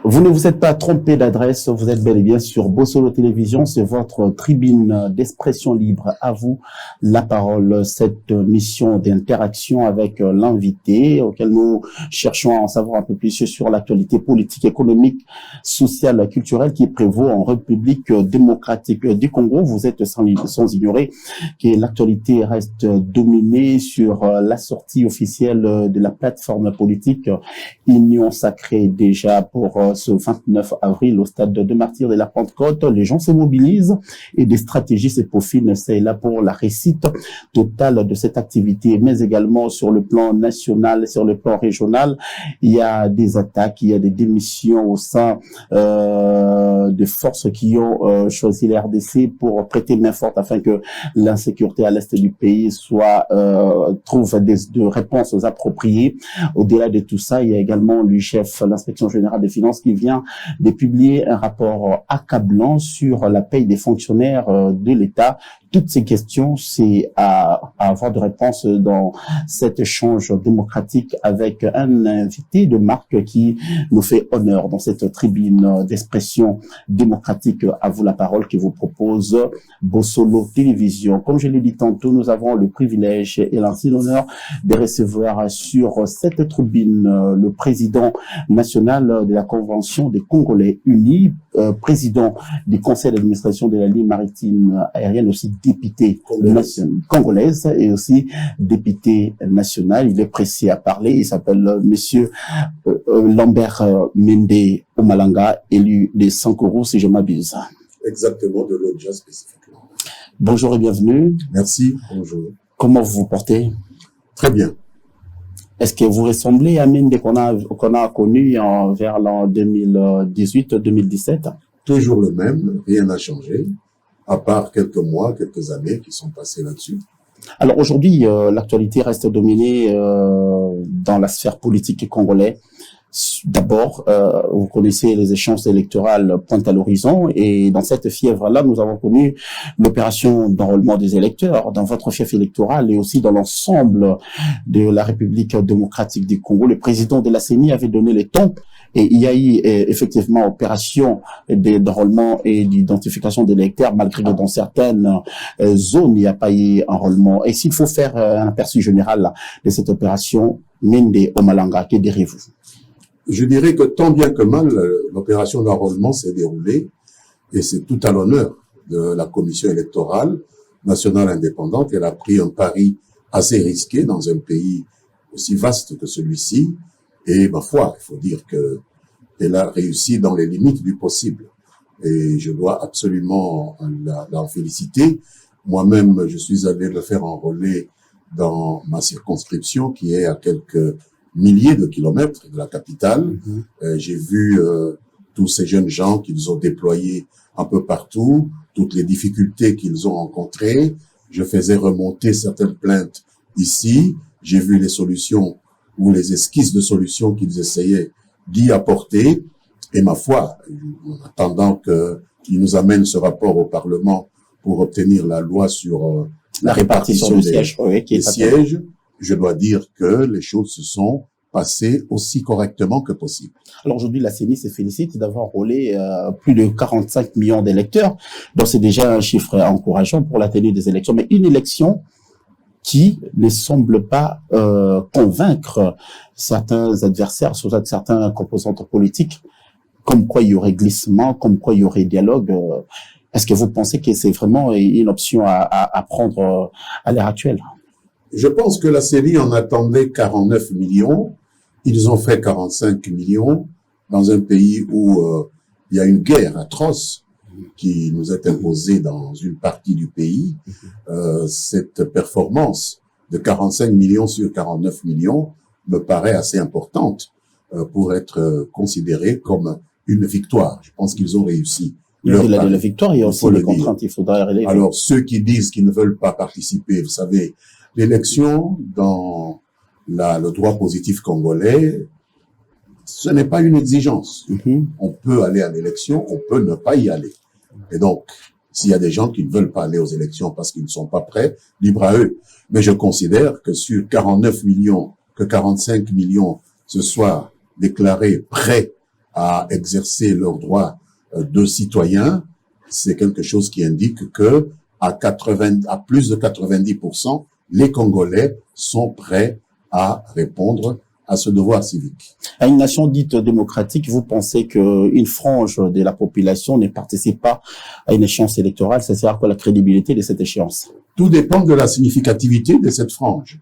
Vous ne vous êtes pas trompé d'adresse, vous êtes bel et bien sur Bossolo Télévision, c'est votre tribune d'expression libre. À vous la parole, cette mission d'interaction avec l'invité auquel nous cherchons à en savoir un peu plus sur l'actualité politique, économique, sociale, culturelle qui prévaut en République démocratique du Congo. Vous êtes sans ignorer que l'actualité reste dominée sur la sortie officielle de la plateforme politique Union Sacrée déjà pour ce 29 avril au stade de Martyrs de la Pentecôte. Les gens se mobilisent et des stratégies se peaufinent, c'est là pour la réussite totale de cette activité, mais également sur le plan national, sur le plan régional. Il y a des attaques, il y a des démissions au sein de forces qui ont choisi la RDC pour prêter main forte afin que l'insécurité à l'est du pays trouve des réponses appropriées. Au-delà de tout ça, il y a également l'UICHF, l'inspection générale des finances, qui vient de publier un rapport accablant sur la paye des fonctionnaires de l'État. Toutes ces questions, c'est à avoir de réponse dans cet échange démocratique avec un invité de marque qui nous fait honneur dans cette tribune d'expression démocratique. À vous la parole qui vous propose Bossolo Télévision. Comme je l'ai dit tantôt, nous avons le privilège et l'honneur de recevoir sur cette tribune le président national de la Convention des Congolais Unis, président du conseil d'administration de la ligne maritime aérienne, aussi député congolaise et aussi député national. Il est pressé à parler. Il s'appelle Monsieur Lambert Mende Omalanga, élu des Sankoro, si je m'abuse. Exactement, de l'Odja spécifiquement. Bonjour et bienvenue. Merci, bonjour. Comment vous vous portez? Très bien. Est-ce que vous ressemblez à Mende qu'on a connu vers l'an 2018-2017? Toujours le même, rien n'a changé, à part quelques mois, quelques années qui sont passées là-dessus. Alors aujourd'hui, l'actualité reste dominée dans la sphère politique congolaise. D'abord, vous connaissez les échéances électorales pointent à l'horizon et dans cette fièvre-là, nous avons connu l'opération d'enrôlement des électeurs dans votre fief électoral et aussi dans l'ensemble de la République démocratique du Congo. Le président de la CENI avait donné les tons et il y a eu effectivement opération d'enrôlement et d'identification des électeurs malgré que dans certaines zones, il n'y a pas eu enrôlement. Et s'il faut faire un aperçu général de cette opération, Mende Omalanga, que direz-vous? Je dirais que tant bien que mal, l'opération d'enrôlement s'est déroulée et c'est tout à l'honneur de la commission électorale nationale indépendante. Elle a pris un pari assez risqué dans un pays aussi vaste que celui-ci et ma foi, il faut dire que elle a réussi dans les limites du possible et je dois absolument l'en féliciter. Moi-même, je suis allé le faire enrôler dans ma circonscription qui est à quelques milliers de kilomètres de la capitale. J'ai vu tous ces jeunes gens qu'ils ont déployés un peu partout, toutes les difficultés qu'ils ont rencontrées. Je faisais remonter certaines plaintes ici. J'ai vu les solutions ou les esquisses de solutions qu'ils essayaient d'y apporter. Et ma foi, en attendant qu'ils nous amènent ce rapport au Parlement pour obtenir la loi sur la répartition des sièges, je dois dire que les choses se sont passées aussi correctement que possible. Alors aujourd'hui, la CENI se félicite d'avoir enrôlé plus de 45 millions d'électeurs. Donc c'est déjà un chiffre encourageant pour la tenue des élections. Mais une élection qui ne semble pas convaincre certains adversaires, surtout certains composants politiques, comme quoi il y aurait glissement, comme quoi il y aurait dialogue. Est-ce que vous pensez que c'est vraiment une option à prendre à l'heure actuelle? Je pense que la CENI en attendait 49 millions. Ils ont fait 45 millions dans un pays où il y a une guerre atroce qui nous est imposée dans une partie du pays. Cette performance de 45 millions sur 49 millions me paraît assez importante pour être considérée comme une victoire. Je pense qu'ils ont réussi. Au-delà de la victoire, il y a aussi les contraintes, il faudra relever. Alors, ceux qui disent qu'ils ne veulent pas participer, vous savez, l'élection dans le droit positif congolais, ce n'est pas une exigence. On peut aller à l'élection, on peut ne pas y aller. Et donc, s'il y a des gens qui ne veulent pas aller aux élections parce qu'ils ne sont pas prêts, libre à eux. Mais je considère que sur 49 millions, que 45 millions se soient déclarés prêts à exercer leurs droits de citoyens, c'est quelque chose qui indique que à plus de 90%, les Congolais sont prêts à répondre à ce devoir civique. À une nation dite démocratique, vous pensez qu'une frange de la population ne participe pas à une échéance électorale? Ça sert à quoi la crédibilité de cette échéance? Tout dépend de la significativité de cette frange.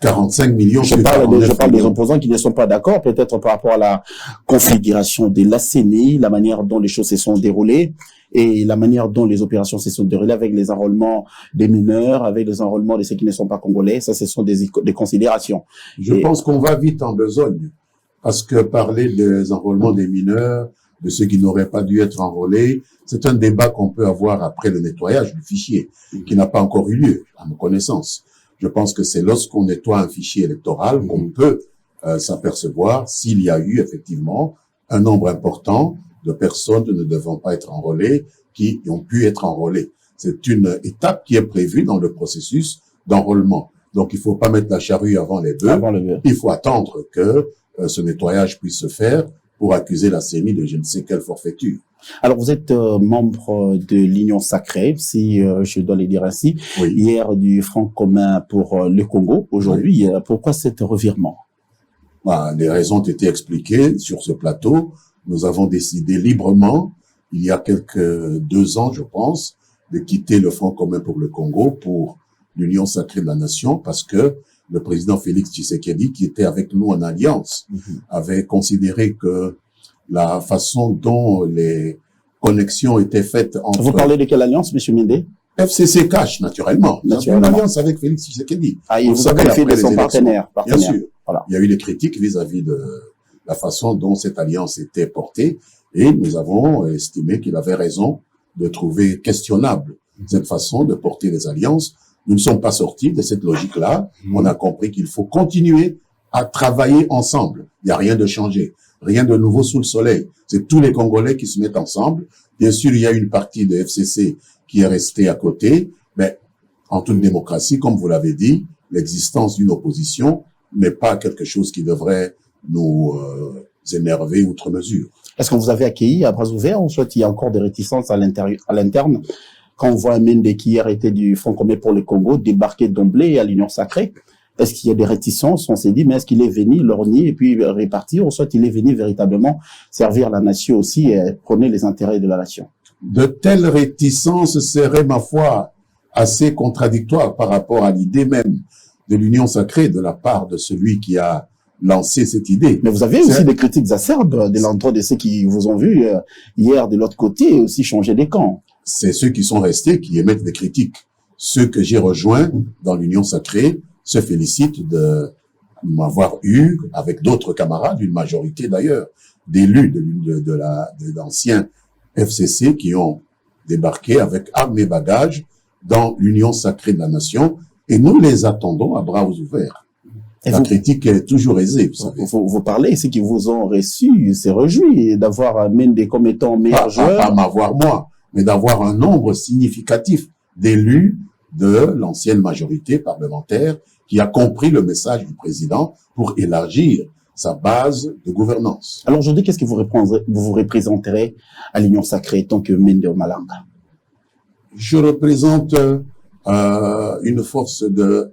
45 millions. Je parle des opposants qui ne sont pas d'accord, peut-être par rapport à la configuration de la CENI, la manière dont les choses se sont déroulées et la manière dont les opérations se sont déroulées avec les enrôlements des mineurs, avec les enrôlements de ceux qui ne sont pas congolais. Ça, ce sont des considérations. Je pense qu'on va vite en besogne parce que parler des enrôlements des mineurs, de ceux qui n'auraient pas dû être enrôlés, c'est un débat qu'on peut avoir après le nettoyage du fichier qui n'a pas encore eu lieu, à ma connaissance. Je pense que c'est lorsqu'on nettoie un fichier électoral qu'on peut s'apercevoir s'il y a eu effectivement un nombre important de personnes ne devant pas être enrôlées qui ont pu être enrôlées. C'est une étape qui est prévue dans le processus d'enrôlement. Donc, il ne faut pas mettre la charrue avant les bœufs. Il faut attendre que ce nettoyage puisse se faire pour accuser la CENI de je ne sais quelle forfaiture. Alors, vous êtes membre de l'Union sacrée, si je dois le dire ainsi, oui. Hier du Front commun pour le Congo. Aujourd'hui, oui. Pourquoi cet revirement? Les raisons ont été expliquées sur ce plateau. Nous avons décidé librement, il y a quelques 2 ans, je pense, de quitter le Front commun pour le Congo pour l'Union sacrée de la nation parce que le président Félix Tshisekedi, qui était avec nous en alliance, avait considéré que la façon dont les connexions étaient faites entre... Vous parlez de quelle alliance, M. Mende? FCC cache, naturellement. Nous avons une alliance avec Félix Tshisekedi. Ah, il vous a qualifié de son partenaire. Bien sûr. Voilà. Il y a eu des critiques vis-à-vis de la façon dont cette alliance était portée et nous avons estimé qu'il avait raison de trouver questionnable cette façon de porter les alliances. Nous ne sommes pas sortis de cette logique-là. On a compris qu'il faut continuer à travailler ensemble. Il n'y a rien de changé, rien de nouveau sous le soleil. C'est tous les Congolais qui se mettent ensemble. Bien sûr, il y a une partie de FCC qui est restée à côté, mais en toute démocratie, comme vous l'avez dit, l'existence d'une opposition n'est pas quelque chose qui devrait nous énerver outre mesure. Est-ce que vous avez accueilli à bras ouverts ou soit il y a encore des réticences à l'interne quand on voit un Mende qui hier était du Front commun pour le Congo débarquer d'emblée à l'Union sacrée? Est-ce qu'il y a des réticences? On s'est dit, mais est-ce qu'il est venu lorgner et puis répartir ou soit il est venu véritablement servir la nation aussi et prôner les intérêts de la nation? De telles réticences seraient, ma foi, assez contradictoires par rapport à l'idée même de l'Union sacrée de la part de celui qui a lancé cette idée. Mais vous avez aussi des critiques acerbes de l'endroit de ceux qui vous ont vu hier de l'autre côté aussi changer des camps. C'est ceux qui sont restés qui émettent des critiques. Ceux que j'ai rejoints dans l'Union sacrée se félicitent de m'avoir eu, avec d'autres camarades, une majorité d'ailleurs, d'élus de l'ancien FCC qui ont débarqué avec armes et bagages dans l'Union sacrée de la nation et nous les attendons à bras ouverts. La critique est toujours aisée, vous savez. Vous parlez, ceux qui vous ont reçu, c'est réjoui d'avoir Mende comme étant meilleur joueur. Pas m'avoir moi, mais d'avoir un nombre significatif d'élus de l'ancienne majorité parlementaire qui a compris le message du président pour élargir sa base de gouvernance. Alors aujourd'hui, qu'est-ce que vous représenterez à l'Union sacrée tant que Mende Malanga? Je représente une force de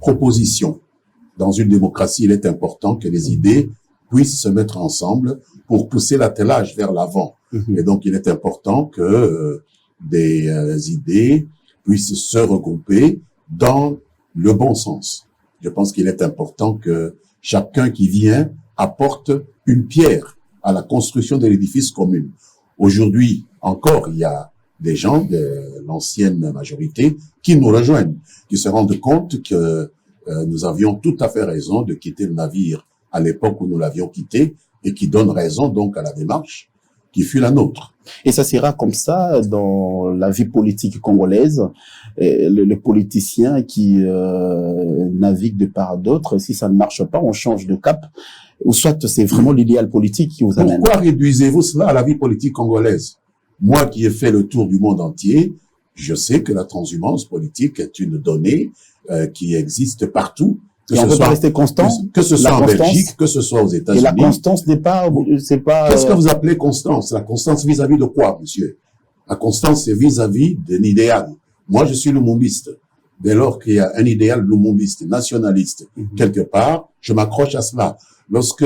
proposition. Dans une démocratie, il est important que les idées puissent se mettre ensemble pour pousser l'attelage vers l'avant. Et donc, il est important que des idées puissent se regrouper dans le bon sens. Je pense qu'il est important que chacun qui vient apporte une pierre à la construction de l'édifice commun. Aujourd'hui, encore, il y a des gens de l'ancienne majorité qui nous rejoignent, qui se rendent compte que nous avions tout à fait raison de quitter le navire à l'époque où nous l'avions quitté et qui donnent raison donc à la démarche qui fut la nôtre. Et ça sera comme ça dans la vie politique congolaise. Le politicien qui navigue de part d'autre, si ça ne marche pas, on change de cap. Ou soit c'est vraiment l'idéal politique qui vous amène. Pourquoi réduisez-vous cela à la vie politique congolaise? Moi qui ai fait le tour du monde entier, je sais que la transhumance politique est une donnée qui existe partout Et on ne peut pas rester constant. Que ce soit en Belgique, que ce soit aux États-Unis. Et la constance n'est pas, c'est pas. Qu'est-ce que vous appelez constance? La constance vis-à-vis de quoi, monsieur? La constance, c'est vis-à-vis d'un idéal. Moi, je suis lumumbiste. Dès lors qu'il y a un idéal lumumbiste, nationaliste, quelque part, je m'accroche à cela. Lorsque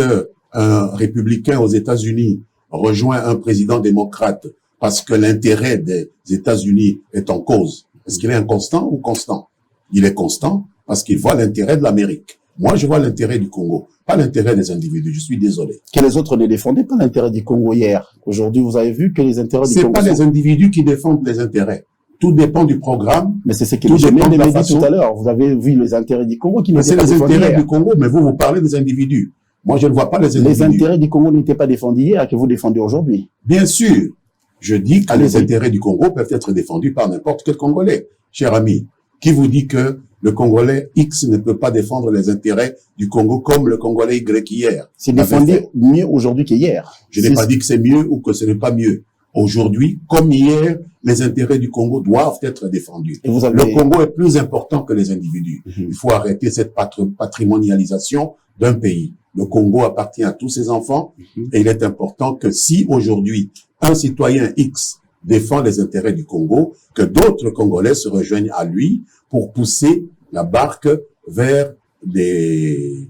un républicain aux États-Unis rejoint un président démocrate parce que l'intérêt des États-Unis est en cause, est-ce qu'il est inconstant ou constant? Il est constant parce qu'il voit l'intérêt de l'Amérique. Moi, je vois l'intérêt du Congo, pas l'intérêt des individus. Je suis désolé. Que les autres ne défendaient pas l'intérêt du Congo hier. Aujourd'hui, vous avez vu que les intérêts du Congo... C'est pas les individus qui défendent les intérêts. Tout dépend du programme. Mais c'est ce que j'ai même dit tout à l'heure. Vous avez vu les intérêts du Congo qui n'étaient pas défendus hier. C'est les intérêts du Congo, mais vous parlez des individus. Moi, je ne vois pas les individus. Les intérêts du Congo n'étaient pas défendus hier, que vous défendez aujourd'hui. Bien sûr. Je dis que les intérêts du Congo peuvent être défendus par n'importe quel Congolais. Cher ami, qui vous dit que le Congolais X ne peut pas défendre les intérêts du Congo comme le Congolais Y hier? C'est défendu mieux aujourd'hui qu'hier. Je n'ai pas dit que c'est mieux ou que ce n'est pas mieux. Aujourd'hui, comme hier, les intérêts du Congo doivent être défendus. Le Congo est plus important que les individus. Il faut arrêter cette patrimonialisation d'un pays. Le Congo appartient à tous ses enfants et il est important que si aujourd'hui un citoyen X défend les intérêts du Congo, que d'autres Congolais se rejoignent à lui pour pousser la barque vers des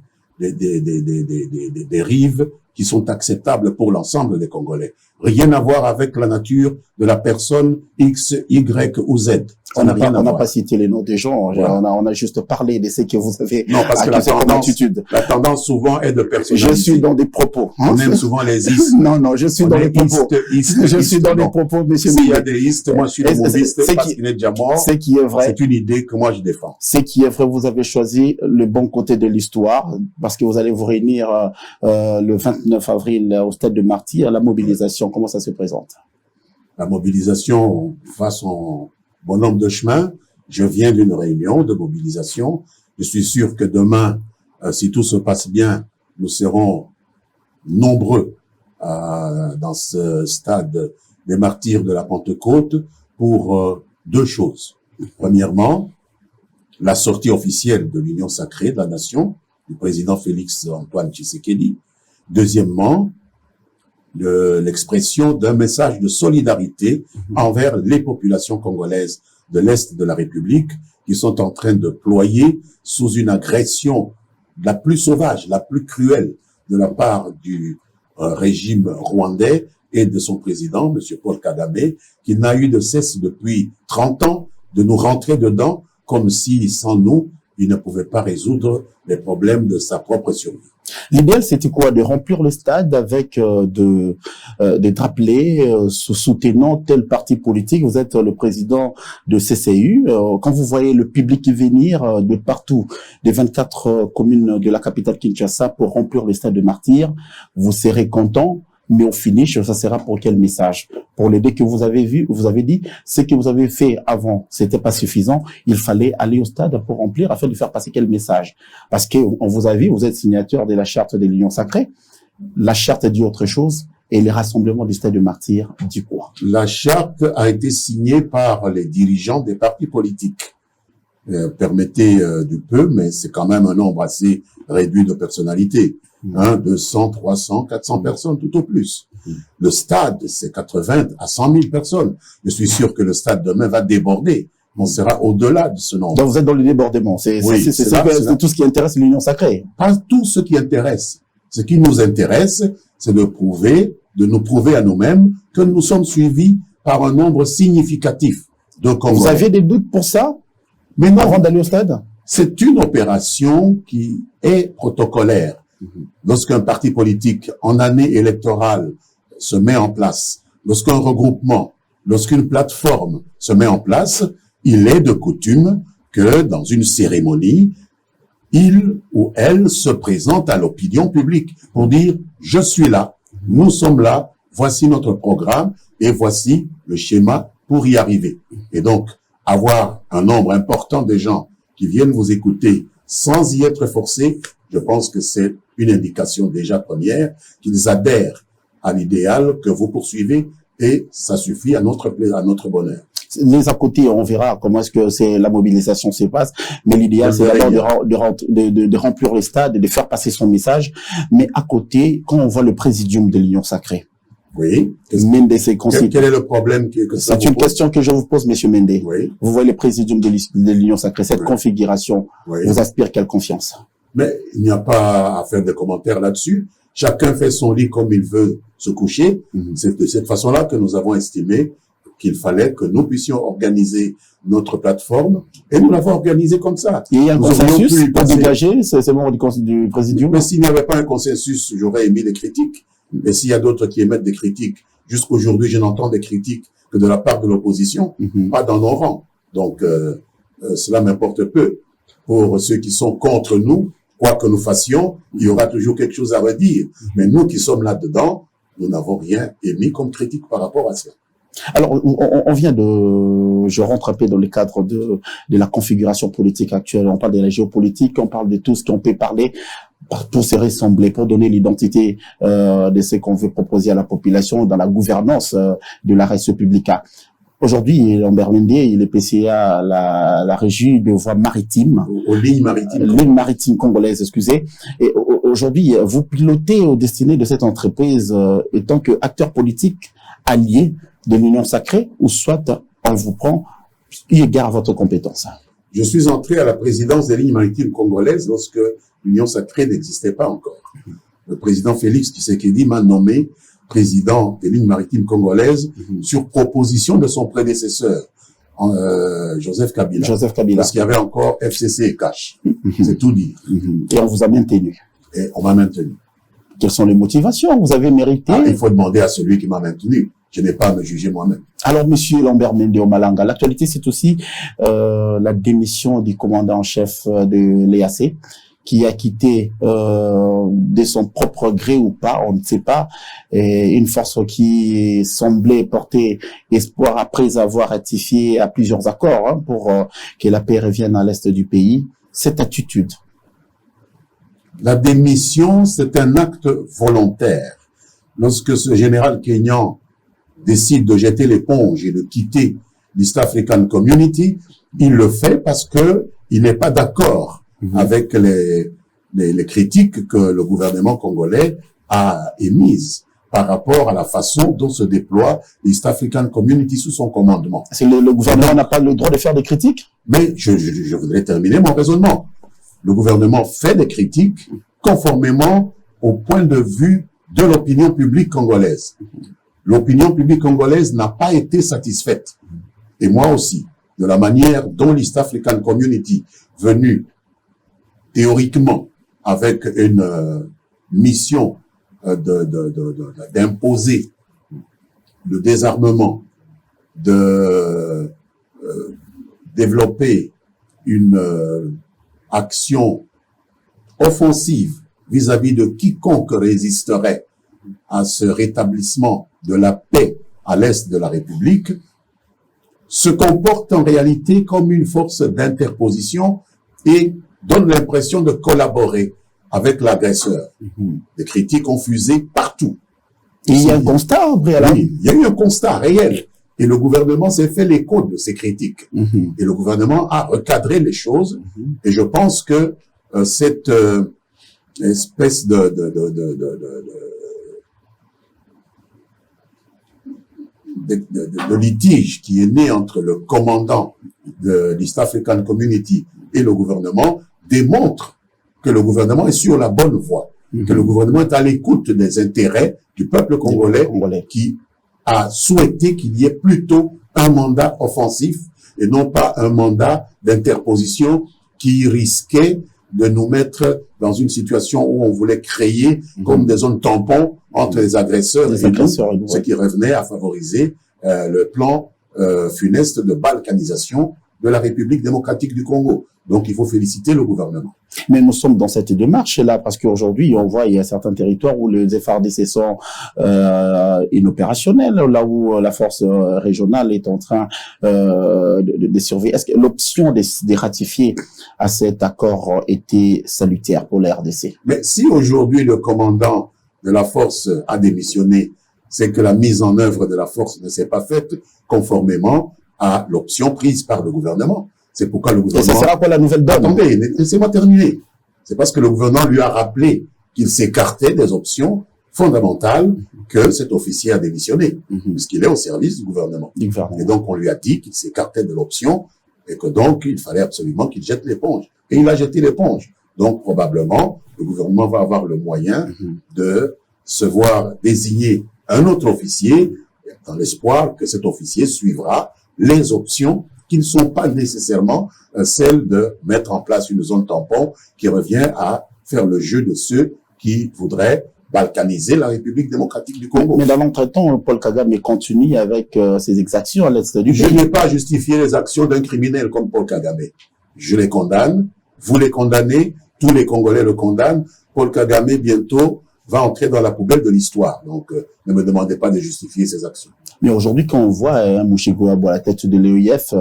rives qui sont acceptables pour l'ensemble des Congolais. Rien à voir avec la nature de la personne X, Y ou Z. On n'a pas cité les noms des gens. Voilà. On a juste parlé de ce que vous avez. Non, parce que la tendance souvent est de personnaliser. Je suis dans des propos. On aime souvent les istes. Non, je suis dans les propos. Je suis dans les propos, monsieur. S'il y a des istes, moi je suis lumumbiste parce qu'il est déjà mort. Ce qui est vrai. C'est une idée que moi je défends. Ce qui est vrai, vous avez choisi le bon côté de l'histoire parce que vous allez vous réunir le 29 avril au stade de Martyrs. La mobilisation, comment ça se présente? La mobilisation va son bonhomme de chemin. Je viens d'une réunion de mobilisation. Je suis sûr que demain, si tout se passe bien, nous serons nombreux dans ce stade des martyrs de la Pentecôte pour deux choses. Premièrement, la sortie officielle de l'Union sacrée de la nation du président Félix Antoine Tshisekedi. Deuxièmement, l'expression d'un message de solidarité envers les populations congolaises de l'Est de la République qui sont en train de ployer sous une agression la plus sauvage, la plus cruelle de la part du régime rwandais et de son président, M. Paul Kagame, qui n'a eu de cesse depuis 30 ans de nous rentrer dedans comme si, sans nous, il ne pouvait pas résoudre les problèmes de sa propre survie. L'idéal, c'était quoi? De remplir le stade avec des drapelés soutenant tel parti politique. Vous êtes le président de CCU. Quand vous voyez le public venir de partout, des 24 communes de la capitale Kinshasa pour remplir le stade de Martyrs, vous serez content. Mais au finish, ça sera pour quel message? Pour l'idée que vous avez vu, vous avez dit, ce que vous avez fait avant, c'était pas suffisant. Il fallait aller au stade pour remplir afin de faire passer quel message? Parce que on vous a vu, vous êtes signateur de la charte de l'Union sacrée. La charte dit autre chose et les rassemblements du stade de Martyrs dit quoi? La charte a été signée par les dirigeants des partis politiques. Permettez du peu, mais c'est quand même un nombre assez réduit de personnalités. 200, 300, 400 personnes, tout au plus. Le stade, c'est 80 à 100 000 personnes. Je suis sûr que le stade demain va déborder. On sera au-delà de ce nombre. Donc vous êtes dans le débordement. C'est tout ce qui intéresse l'Union sacrée. Pas tout ce qui intéresse. Ce qui nous intéresse, c'est de nous prouver à nous-mêmes que nous sommes suivis par un nombre significatif de Congolais. Vous aviez des doutes pour ça? Mais non. Avant d'aller au stade? C'est une opération qui est protocolaire. Lorsqu'un parti politique en année électorale se met en place, lorsqu'un regroupement, lorsqu'une plateforme se met en place, il est de coutume que dans une cérémonie, il ou elle se présente à l'opinion publique pour dire « je suis là, nous sommes là, voici notre programme et voici le schéma pour y arriver ». Et donc, avoir un nombre important de gens qui viennent vous écouter sans y être forcés, je pense que c'est une indication déjà première qu'ils adhèrent à l'idéal que vous poursuivez et ça suffit à notre bonheur. Les à côté, on verra comment est-ce que la mobilisation se passe. Mais l'idéal, c'est alors de remplir les stades et de faire passer son message. Mais à côté, quand on voit le présidium de l'Union Sacrée, oui. Quel est le problème que ça C'est une question que je vous pose, Monsieur Mende. Oui. Vous voyez le présidium de l'Union Sacrée, cette configuration, vous aspire quelle confiance? Mais il n'y a pas à faire de commentaires là-dessus. Chacun fait son lit comme il veut se coucher. C'est de cette façon-là que nous avons estimé qu'il fallait que nous puissions organiser notre plateforme, et nous l'avons organisée comme ça. Il y a un consensus pour dégager ces membres du présidium? Mais s'il n'y avait pas un consensus, j'aurais émis des critiques. Et s'il y a d'autres qui émettent des critiques, jusqu'aujourd'hui, je n'entends des critiques que de la part de l'opposition, pas dans nos rangs. Donc, cela m'importe peu. Pour ceux qui sont contre nous, quoi que nous fassions, il y aura toujours quelque chose à redire. Mais nous qui sommes là-dedans, nous n'avons rien émis comme critique par rapport à cela. Alors, on vient je rentre un peu dans le cadre de la configuration politique actuelle. On parle de la géopolitique, on parle de tout ce qu'on peut parler pour se ressembler, pour donner l'identité de ce qu'on veut proposer à la population dans la gouvernance de la Res Publica. Aujourd'hui, Lambert Mende, il est PCA la régie de voies maritimes. Aux lignes maritimes congolaises, excusez. Et aujourd'hui, vous pilotez aux destinées de cette entreprise étant que acteur politique allié de l'Union Sacrée, ou soit on vous prend eu égard à votre compétence? Je suis entré à la présidence des lignes maritimes congolaises lorsque l'Union Sacrée n'existait pas encore. Le président Félix Tshisekedi m'a nommé président des lignes maritimes congolaises sur proposition de son prédécesseur, Joseph Kabila. Parce qu'il y avait encore FCC et Cash. C'est tout dire. Et on vous a maintenu. Et on m'a maintenu. Quelles sont les motivations? Vous avez mérité. Il faut demander à celui qui m'a maintenu. Je n'ai pas à me juger moi-même. Alors, Monsieur Lambert Mende Omalanga, l'actualité, c'est aussi la démission du commandant en chef de l'EAC, qui a quitté de son propre gré ou pas, on ne sait pas, une force qui semblait porter espoir après avoir ratifié à plusieurs accords pour que la paix revienne à l'est du pays. Cette attitude. La démission, c'est un acte volontaire. Lorsque ce général kényan décide de jeter l'éponge et de quitter l'East African Community, il le fait parce que il n'est pas d'accord avec les critiques que le gouvernement congolais a émises par rapport à la façon dont se déploie l'East African Community sous son commandement. Le gouvernement n'a pas le droit de faire des critiques? Mais je voudrais terminer mon raisonnement. Le gouvernement fait des critiques conformément au point de vue de l'opinion publique congolaise. L'opinion publique congolaise n'a pas été satisfaite, et moi aussi, de la manière dont l'East African Community, venue théoriquement avec une mission d'imposer le désarmement, de développer une action offensive vis-à-vis de quiconque résisterait à ce rétablissement de la paix à l'est de la République, se comporte en réalité comme une force d'interposition et donne l'impression de collaborer avec l'agresseur. Des critiques ont fusé partout. Et il y a un constat préalable. Oui, il y a eu un constat réel. Et le gouvernement s'est fait l'écho de ces critiques. Et le gouvernement a recadré les choses. Et je pense que cette espèce de litige qui est né entre le commandant de l'East African Community et le gouvernement démontre que le gouvernement est sur la bonne voie, que le gouvernement est à l'écoute des intérêts du peuple congolais qui a souhaité qu'il y ait plutôt un mandat offensif et non pas un mandat d'interposition qui risquait de nous mettre dans une situation où on voulait créer comme des zones tampons entre les agresseurs et nous, ce qui revenait à favoriser le plan funeste de balkanisation de la République démocratique du Congo. Donc, il faut féliciter le gouvernement. Mais nous sommes dans cette démarche-là parce qu'aujourd'hui, on voit il y a certains territoires où les FARDC sont inopérationnels, là où la force régionale est en train de surveiller. Est-ce que l'option de ratifier à cet accord était salutaire pour la RDC? Mais si aujourd'hui le commandant de la force a démissionné, c'est que la mise en œuvre de la force ne s'est pas faite conformément à l'option prise par le gouvernement. C'est pourquoi le Et gouvernement... ça sera quoi la nouvelle donne? Attendez, laissez-moi terminer. C'est parce que le gouvernement lui a rappelé qu'il s'écartait des options fondamentales que cet officier a démissionné, puisqu'il est au service du gouvernement. Et donc, on lui a dit qu'il s'écartait de l'option et que donc, il fallait absolument qu'il jette l'éponge. Et il a jeté l'éponge. Donc, probablement, le gouvernement va avoir le moyen de se voir désigner un autre officier dans l'espoir que cet officier suivra les options qui ne sont pas nécessairement celles de mettre en place une zone tampon qui revient à faire le jeu de ceux qui voudraient balkaniser la République démocratique du Congo. Mais dans l'entretemps, Paul Kagame continue avec ses exactions à l'est du pays. Je n'ai pas justifié les actions d'un criminel comme Paul Kagame. Je les condamne, vous les condamnez, tous les Congolais le condamnent. Paul Kagame, bientôt, va entrer dans la poubelle de l'histoire. Donc, ne me demandez pas de justifier ces actions. Mais aujourd'hui, quand on voit Mouchigouabo à la tête de l'EIF,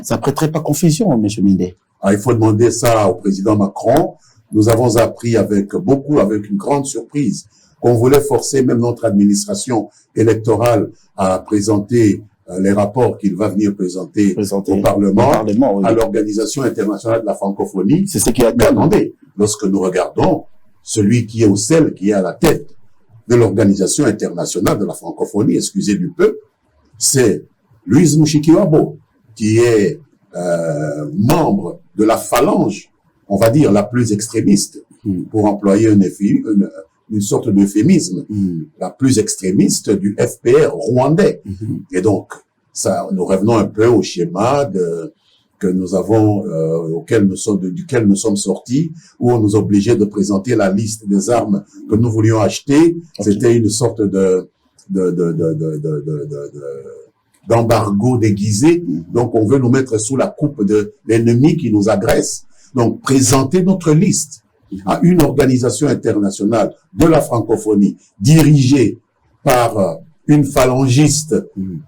ça prêterait pas confusion, M. Mindé. Il faut demander ça au président Macron. Nous avons appris avec une grande surprise, qu'on voulait forcer même notre administration électorale à présenter les rapports qu'il va venir présenter au Parlement, oui, à l'Organisation internationale de la francophonie. C'est ce qui a été. Mais attendez, lorsque nous regardons celui qui est au sel, qui est à la tête de l'Organisation internationale de la francophonie, excusez du peu, c'est Louise Mushikiwabo, qui est membre de la phalange, on va dire, la plus extrémiste, pour employer une sorte d'euphémisme, la plus extrémiste du FPR rwandais. Et donc, ça, nous revenons un peu au schéma que nous avons, duquel nous sommes sortis, où on nous obligeait de présenter la liste des armes que nous voulions acheter. C'était une sorte d'embargo déguisé. Donc, on veut nous mettre sous la coupe de l'ennemi qui nous agresse. Donc, présenter notre liste à une organisation internationale de la francophonie dirigée par une phalangiste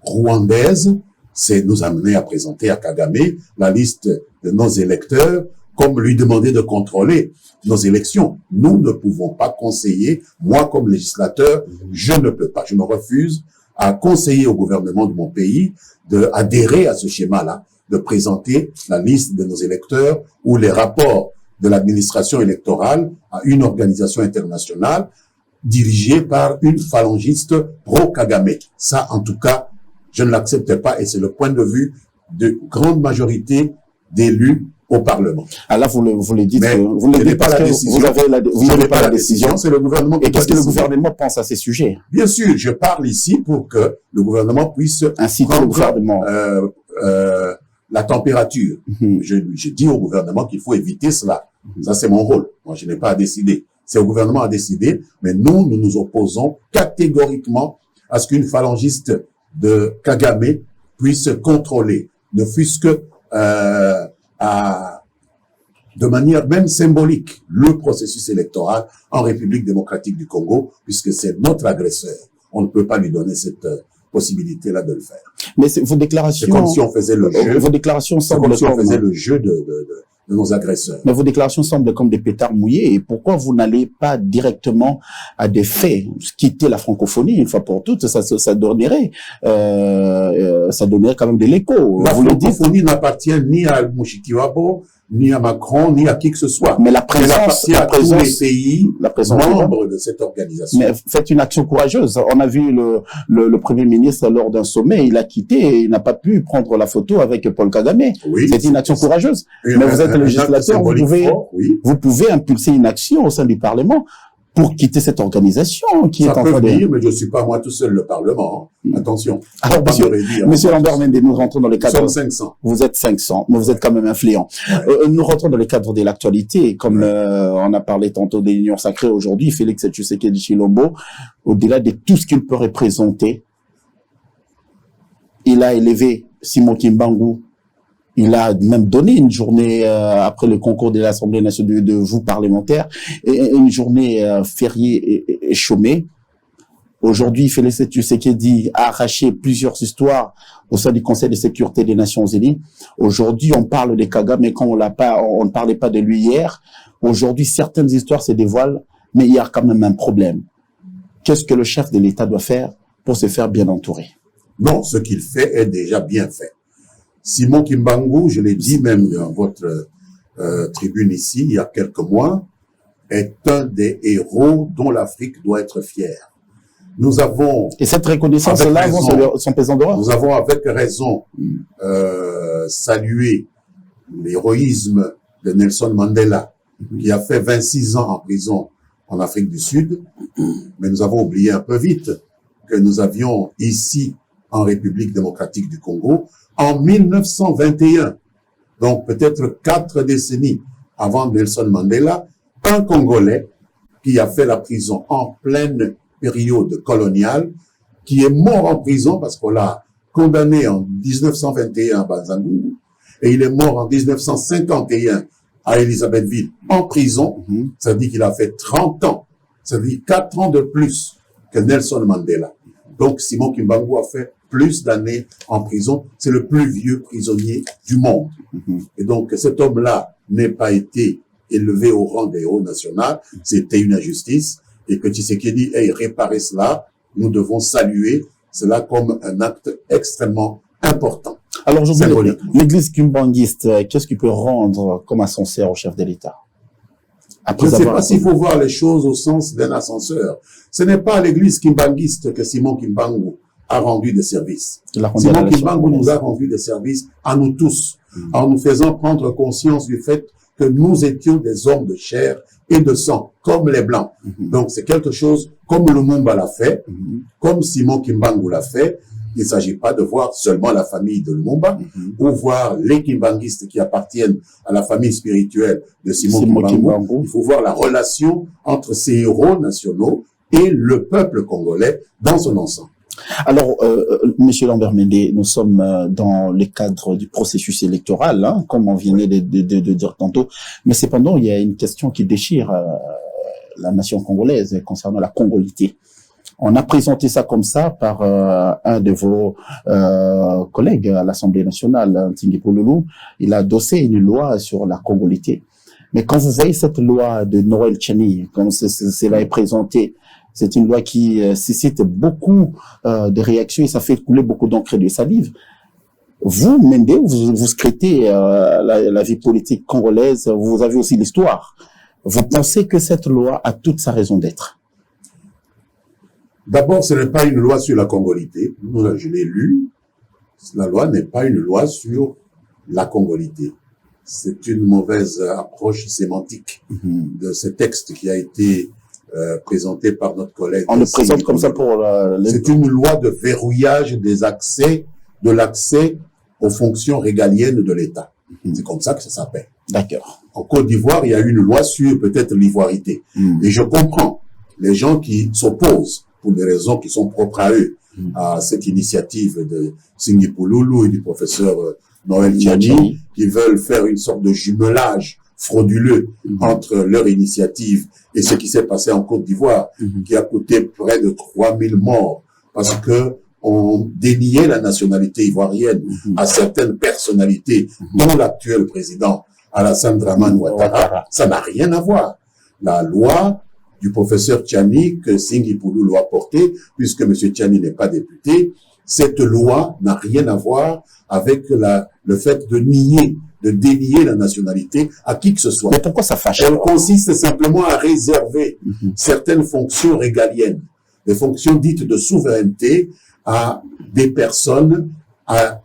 rwandaise, c'est nous amener à présenter à Kagame la liste de nos électeurs, comme lui demander de contrôler nos élections. Nous ne pouvons pas conseiller, moi comme législateur, je ne peux pas, je me refuse à conseiller au gouvernement de mon pays d'adhérer à ce schéma-là, de présenter la liste de nos électeurs ou les rapports de l'administration électorale à une organisation internationale dirigée par une phalangiste pro-Kagame. Ça, en tout cas, je ne l'accepte pas et c'est le point de vue de grande majorité d'élus au Parlement. Ah là, vous le dites, mais vous ne dites pas la décision. Vous n'avez pas la décision. C'est le gouvernement qui Et qu'est-ce que le gouvernement pense à ces sujets? Bien sûr, je parle ici pour que le gouvernement puisse inciter le gouvernement. La température. Je dis au gouvernement qu'il faut éviter cela. Ça, c'est mon rôle. Moi, je n'ai pas à décider. C'est au gouvernement à décider, mais nous nous opposons catégoriquement à ce qu'une phalangiste de Kagame puisse contrôler, ne fût-ce que de manière même symbolique, le processus électoral en République démocratique du Congo, puisque c'est notre agresseur. On ne peut pas lui donner cette possibilité-là de le faire. Mais vos déclarations... C'est comme si on faisait le jeu... Vos déclarations semblent comme si on faisait le jeu de nos agresseurs. Mais vos déclarations semblent comme des pétards mouillés. Et pourquoi vous n'allez pas directement à des faits, quitter la francophonie une fois pour toutes? Ça donnerait quand même de l'écho. La francophonie n'appartient ni à Mushikiwabo, ni à Macron, ni à qui que ce soit. Mais la présence à tous les pays membres de cette organisation. Mais faites une action courageuse. On a vu le Premier ministre lors d'un sommet, il a quitté et il n'a pas pu prendre la photo avec Paul Kagame. Oui, c'est une action courageuse. Mais vous êtes le législateur, vous pouvez impulser une action au sein du Parlement pour quitter cette organisation qui est en train de... mais je ne suis pas moi tout seul le Parlement. Attention. Alors, monsieur Lambert Mende, nous rentrons dans les cadres... Nous sommes 500. Vous êtes 500, mais vous êtes quand même influent. Ouais. Nous rentrons dans les cadres de l'actualité. Comme on a parlé tantôt des unions sacrées aujourd'hui, Félix Tshisekedi Tshilombo, au-delà de tout ce qu'il peut représenter, il a élevé Simon Kimbangu. Il a même donné une journée après le concours de l'Assemblée nationale de vous parlementaires, et une journée fériée et chômée. Aujourd'hui, Félix Tshisekedi a arraché plusieurs histoires au sein du Conseil de sécurité des Nations Unies. Aujourd'hui, on parle de Kagame, mais quand on ne parlait pas de lui hier. Aujourd'hui, certaines histoires se dévoilent, mais il y a quand même un problème. Qu'est-ce que le chef de l'État doit faire pour se faire bien entourer? Non, ce qu'il fait est déjà bien fait. Simon Kimbangu, je l'ai dit même dans votre tribune ici, il y a quelques mois, est un des héros dont l'Afrique doit être fière. Nous avons... Et cette reconnaissance-là, son pesant d'or. Nous avons avec raison salué l'héroïsme de Nelson Mandela, qui a fait 26 ans en prison en Afrique du Sud, mais nous avons oublié un peu vite que nous avions ici, en République démocratique du Congo, en 1921, donc peut-être 4 décennies avant Nelson Mandela, un Congolais qui a fait la prison en pleine période coloniale, qui est mort en prison parce qu'on l'a condamné en 1921 à Banzangoulou, et il est mort en 1951 à Elisabethville en prison. Ça dit qu'il a fait 30 ans, ça dit 4 ans de plus que Nelson Mandela. Donc Simon Kimbangu a fait plus d'années en prison. C'est le plus vieux prisonnier du monde. Et donc cet homme-là n'ait pas été élevé au rang des héros nationaux, c'était une injustice. Et que Tshisekedi ait réparé cela, nous devons saluer cela comme un acte extrêmement important. Alors aujourd'hui, l'église kimbanguiste, qu'est-ce qui peut rendre comme ascenseur au chef de l'État? Je ne sais pas s'il faut voir les choses au sens d'un ascenseur. Ce n'est pas à l'église kimbanguiste que Simon Kimbangu a rendu des services. Simon Kimbangu nous a rendu des services à nous tous, en nous faisant prendre conscience du fait que nous étions des hommes de chair et de sang, comme les Blancs. Donc c'est quelque chose comme Lumumba l'a fait, comme Simon Kimbangu l'a fait. Il ne s'agit pas de voir seulement la famille de Lumumba, ou voir les kimbanguistes qui appartiennent à la famille spirituelle de Simon Kimbangu. Il faut voir la relation entre ces héros nationaux et le peuple congolais dans son ensemble. Alors, Monsieur Lambert-Mende, nous sommes dans le cadre du processus électoral, hein, comme on venait de dire tantôt, mais cependant, il y a une question qui déchire la nation congolaise concernant la congolité. On a présenté ça comme ça par un de vos collègues à l'Assemblée nationale, Ntingi Pouloulou. Il a adossé une loi sur la congolité. Mais quand vous voyez cette loi de Noël Tchani, comme cela est présenté, c'est une loi qui suscite beaucoup de réactions et ça fait couler beaucoup d'encre et de salive. Vous, Mende, vous scrutez la vie politique congolaise, vous avez aussi l'histoire. Vous pensez que cette loi a toute sa raison d'être? D'abord, ce n'est pas une loi sur la congolité. Je l'ai lu. La loi n'est pas une loi sur la congolité. C'est une mauvaise approche sémantique de ce texte qui a été présenté par notre collègue. On le présente comme ça pour... C'est une loi de verrouillage des accès, de l'accès aux fonctions régaliennes de l'État. C'est comme ça que ça s'appelle. D'accord. En Côte d'Ivoire, il y a une loi sur peut-être l'ivoirité. Et je comprends les gens qui s'opposent pour des raisons qui sont propres à eux, à cette initiative de Ntingi Pouloulou et du professeur Noël Tchani, qui veulent faire une sorte de jumelage frauduleux entre leur initiative et ce qui s'est passé en Côte d'Ivoire, qui a coûté près de 3000 morts, parce que on déniait la nationalité ivoirienne à certaines personnalités, dont l'actuel président Alassane Dramane Ouattara. Ça n'a rien à voir. La loi du professeur Tchani que Ntingi Pouloulou a porté, puisque M. Tchani n'est pas député, cette loi n'a rien à voir avec le fait de nier, de dénier la nationalité à qui que ce soit. Mais pourquoi ça fâche? Elle consiste simplement à réserver certaines fonctions régaliennes, des fonctions dites de souveraineté à des personnes à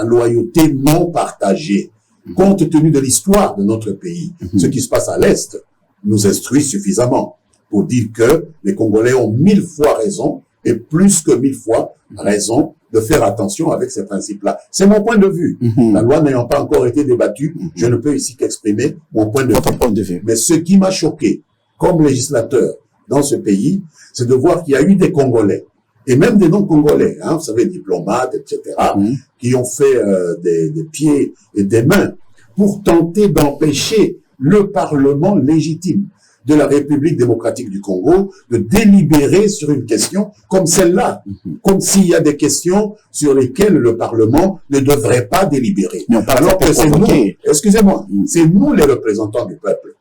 loyauté non partagée. Compte tenu de l'histoire de notre pays, ce qui se passe à l'Est nous instruit suffisamment pour dire que les Congolais ont 1000 fois raison, et plus que 1000 fois raison, de faire attention avec ces principes-là. C'est mon point de vue. La loi n'ayant pas encore été débattue, je ne peux ici qu'exprimer mon point de vue. Mais ce qui m'a choqué, comme législateur dans ce pays, c'est de voir qu'il y a eu des Congolais, et même des non-Congolais, hein, vous savez, diplomates, etc., qui ont fait des pieds et des mains pour tenter d'empêcher le Parlement légitime de la République démocratique du Congo de délibérer sur une question comme celle-là, comme s'il y a des questions sur lesquelles le Parlement ne devrait pas délibérer. Alors que c'est nous, excusez-moi, c'est nous les représentants du peuple.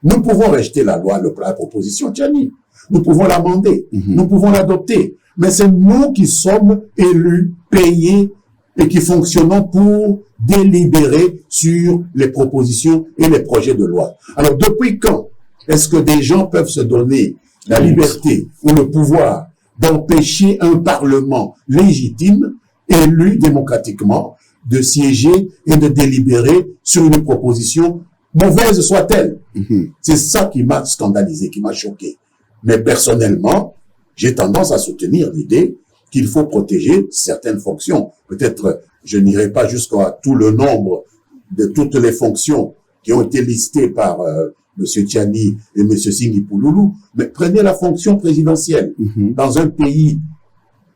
Nous pouvons rejeter la loi, la proposition Tchani. Nous pouvons l'amender, nous pouvons l'adopter. Mais c'est nous qui sommes élus, payés et qui fonctionnons pour délibérer sur les propositions et les projets de loi. Alors, depuis quand est-ce que des gens peuvent se donner la liberté ou le pouvoir d'empêcher un Parlement légitime, élu démocratiquement, de siéger et de délibérer sur une proposition, mauvaise soit-elle? C'est ça qui m'a scandalisé, qui m'a choqué. Mais personnellement, j'ai tendance à soutenir l'idée qu'il faut protéger certaines fonctions. Peut-être, je n'irai pas jusqu'à tout le nombre de toutes les fonctions qui ont été listées par M. Tchiani et M. Singhi Pouloulou, mais prenez la fonction présidentielle. Dans un pays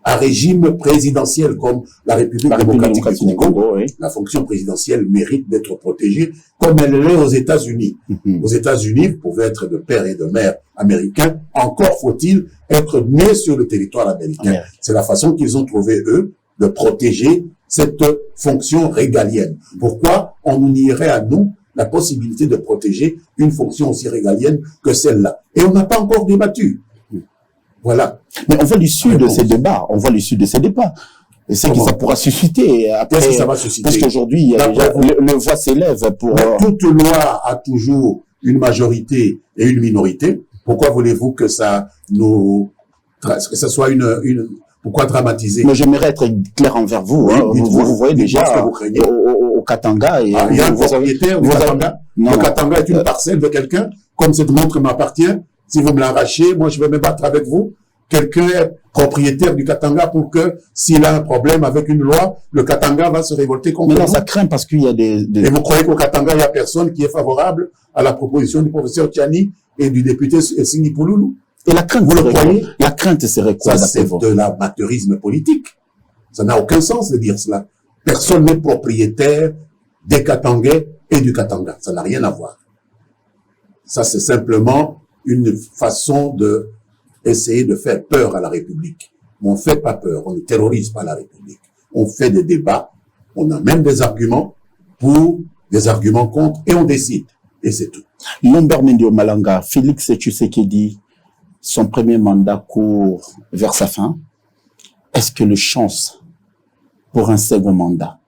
à régime présidentiel comme la République démocratique du Congo, la fonction présidentielle mérite d'être protégée comme elle l'est aux États-Unis. Aux États-Unis, vous pouvez être de père et de mère américains, encore faut-il être né sur le territoire américain. C'est la façon qu'ils ont trouvé, eux, de protéger cette fonction régalienne. Pourquoi on nous nierait à nous la possibilité de protéger une fonction aussi régalienne que celle-là? Et on n'a pas encore débattu. Voilà. Mais on voit l'issue de ces débats. On voit l'issue de ces débats. Et c'est que ça pourra susciter. Après, qu'est-ce que ça va susciter? Parce qu'aujourd'hui, il y a déjà, le voix s'élève pour... Toute loi a toujours une majorité et une minorité. Pourquoi voulez-vous que ça soit une pourquoi dramatiser? Mais j'aimerais être clair envers vous. Vous voyez déjà au Katanga. Il y a un propriétaire du Katanga. Le Katanga est une parcelle de quelqu'un. Comme cette montre m'appartient, si vous me l'arrachez, moi je vais me battre avec vous. Quelqu'un est propriétaire du Katanga pour que, s'il a un problème avec une loi, le Katanga va se révolter contre nous. Mais non, ça craint parce qu'il y a des... Et vous croyez qu'au Katanga, il n'y a personne qui est favorable à la proposition du professeur Tchiani et du député Singhi Pouloulou? Et la crainte, vous le croyez? La crainte serait quoi? Ça, c'est de l'amateurisme politique. Ça n'a aucun sens de dire cela. Personne n'est propriétaire des Katangais et du Katanga. Ça n'a rien à voir. Ça, c'est simplement une façon de essayer de faire peur à la République. Mais on ne fait pas peur, on ne terrorise pas la République. On fait des débats, on a même des arguments pour, des arguments contre, et on décide. Et c'est tout. Lombert Mendy Malanga, Félix Tshisekedi, son premier mandat court vers sa fin. Est-ce que le chance pour un second mandat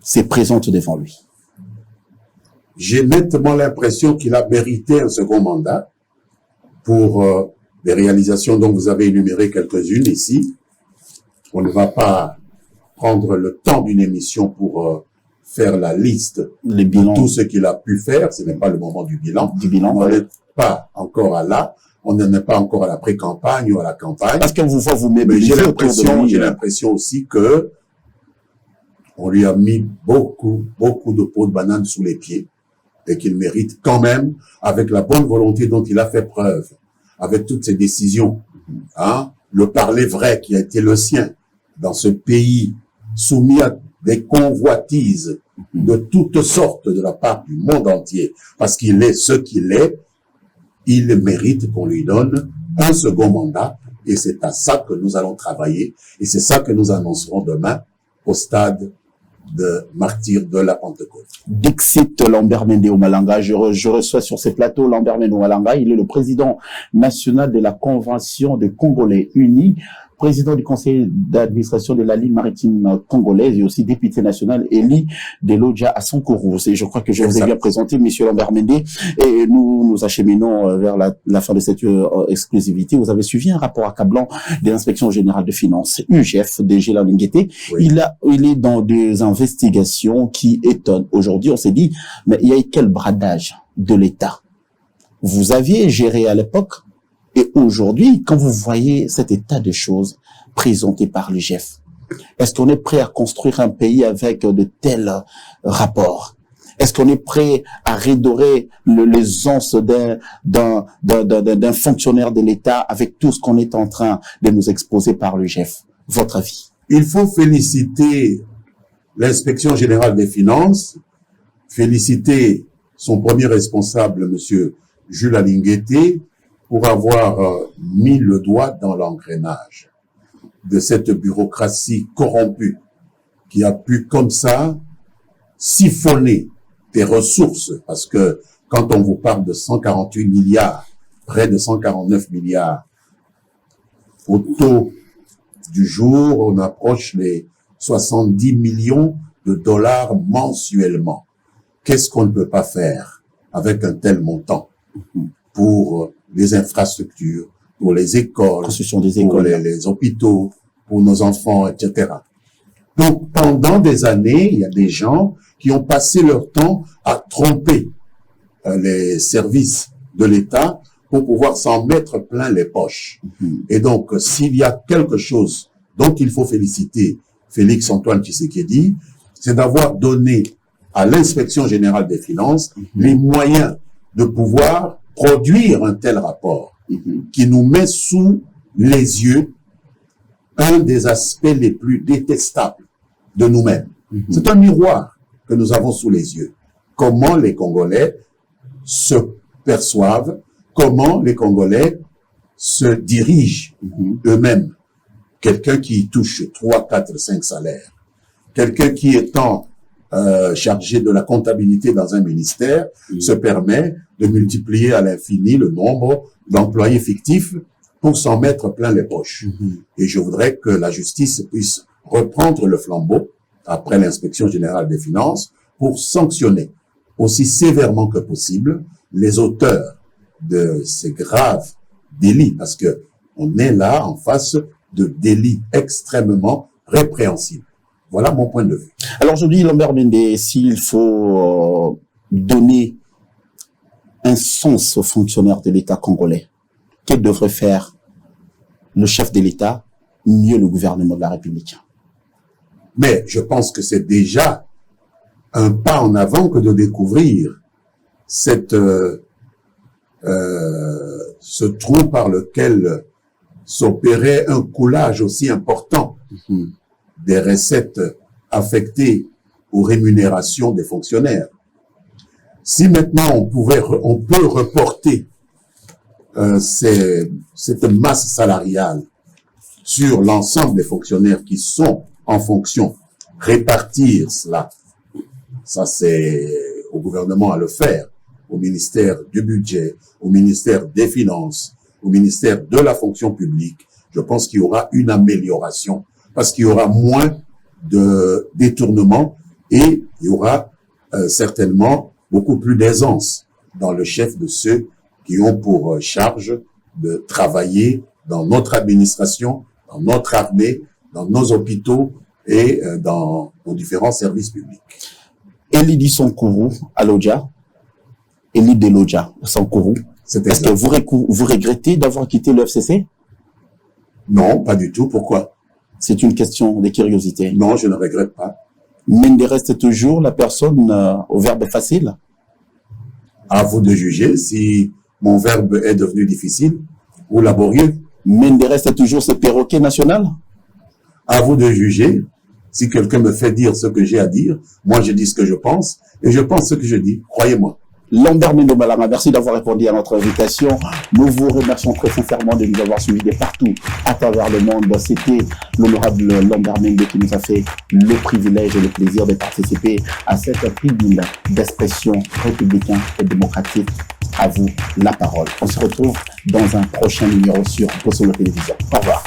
se présente devant lui? J'ai nettement l'impression qu'il a mérité un second mandat pour les réalisations dont vous avez énuméré quelques-unes ici. On ne va pas prendre le temps d'une émission pour faire la liste de tout ce qu'il a pu faire. Ce n'est pas le moment du bilan. On n'est pas encore là. On n'en est pas encore à la pré-campagne ou à la campagne. Parce qu'on vous voit vous-même. J'ai l'impression aussi que on lui a mis beaucoup de peau de banane sous les pieds et qu'il mérite quand même, avec la bonne volonté dont il a fait preuve, avec toutes ses décisions, le parler vrai qui a été le sien dans ce pays soumis à des convoitises de toutes sortes de la part du monde entier, parce qu'il est ce qu'il est, il mérite qu'on lui donne un second mandat, et c'est à ça que nous allons travailler, et c'est ça que nous annoncerons demain au stade de martyr de la Pentecôte. Dixit Lombert Mendy Malanga, je reçois sur ces plateaux Lombert Mendy Malanga, il est le président national de la Convention des Congolais Unis, président du conseil d'administration de la ligne maritime congolaise et aussi député national élu de l'Odja à Sankourou. Et je crois que je vous ai bien présenté, monsieur Lombert Mendy, et nous acheminons vers la fin de cette exclusivité. Vous avez suivi un rapport accablant de l'inspection générale de finances, UGF, de Gela Lingueté. Oui. Il est dans des investigations qui étonnent. Aujourd'hui, on s'est dit, mais il y a quel bradage de l'État? Vous aviez géré à l'époque. Et aujourd'hui, quand vous voyez cet état de choses présenté par l'UGF, est-ce qu'on est prêt à construire un pays avec de tels rapports? Est-ce qu'on est prêt à redorer les onces d'un fonctionnaire de l'État avec tout ce qu'on est en train de nous exposer par l'UGF? Votre avis? Il faut féliciter l'inspection générale des finances, féliciter son premier responsable, monsieur Jules Alingueté, pour avoir mis le doigt dans l'engrenage de cette bureaucratie corrompue qui a pu comme ça siphonner des ressources, parce que quand on vous parle de 148 milliards, près de 149 milliards au taux du jour, on approche les 70 millions de dollars mensuellement. Qu'est-ce qu'on ne peut pas faire avec un tel montant pour les infrastructures, pour les écoles, Construction des pour écoles. les hôpitaux, pour nos enfants, etc. Donc, pendant des années, il y a des gens qui ont passé leur temps à tromper les services de l'État pour pouvoir s'en mettre plein les poches. Et donc, s'il y a quelque chose dont il faut féliciter Félix-Antoine Tshisekedi, c'est d'avoir donné à l'Inspection générale des finances les moyens de pouvoir produire un tel rapport qui nous met sous les yeux un des aspects les plus détestables de nous-mêmes. C'est un miroir que nous avons sous les yeux. Comment les Congolais se perçoivent, comment les Congolais se dirigent eux-mêmes. Quelqu'un qui touche 3, 4, 5 salaires, quelqu'un qui étant chargé de la comptabilité dans un ministère se permet de multiplier à l'infini le nombre d'employés fictifs pour s'en mettre plein les poches. Et je voudrais que la justice puisse reprendre le flambeau après l'inspection générale des finances pour sanctionner aussi sévèrement que possible les auteurs de ces graves délits, parce que on est là en face de délits extrêmement répréhensibles. Voilà mon point de vue. Alors je dis, Lambert Mende, s'il faut donner un sens aux fonctionnaires de l'État congolais, que devrait faire le chef de l'État, mieux le gouvernement de la République? Mais je pense que c'est déjà un pas en avant que de découvrir ce trou par lequel s'opérait un coulage aussi important des recettes affectées aux rémunérations des fonctionnaires. Si maintenant on peut reporter cette masse salariale sur l'ensemble des fonctionnaires qui sont en fonction, répartir cela, ça c'est au gouvernement à le faire, au ministère du budget, au ministère des finances, au ministère de la fonction publique. Je pense qu'il y aura une amélioration parce qu'il y aura moins de détournements et il y aura certainement beaucoup plus d'aisance dans le chef de ceux qui ont pour charge de travailler dans notre administration, dans notre armée, dans nos hôpitaux et dans nos différents services publics. Eli Sonkourou à Lodja, Eli de Lodja Sonkourou. Est-ce que vous regrettez d'avoir quitté le FCC? Non, pas du tout. Pourquoi? C'est une question de curiosité. Non, je ne regrette pas. Mende reste toujours la personne au verbe facile? À vous de juger si mon verbe est devenu difficile ou laborieux. Mende reste toujours ce perroquet national? À vous de juger. Si quelqu'un me fait dire ce que j'ai à dire, moi je dis ce que je pense et je pense ce que je dis. Croyez-moi. Lambert Mende Malama, merci d'avoir répondu à notre invitation. Nous vous remercions très sincèrement de nous avoir suivis de partout à travers le monde. C'était l'honorable Lambert Mende qui nous a fait le privilège et le plaisir de participer à cette tribune d'expression républicaine et démocratique. À vous la parole. On se retrouve dans un prochain numéro sur Bosolo Télévision. Au revoir.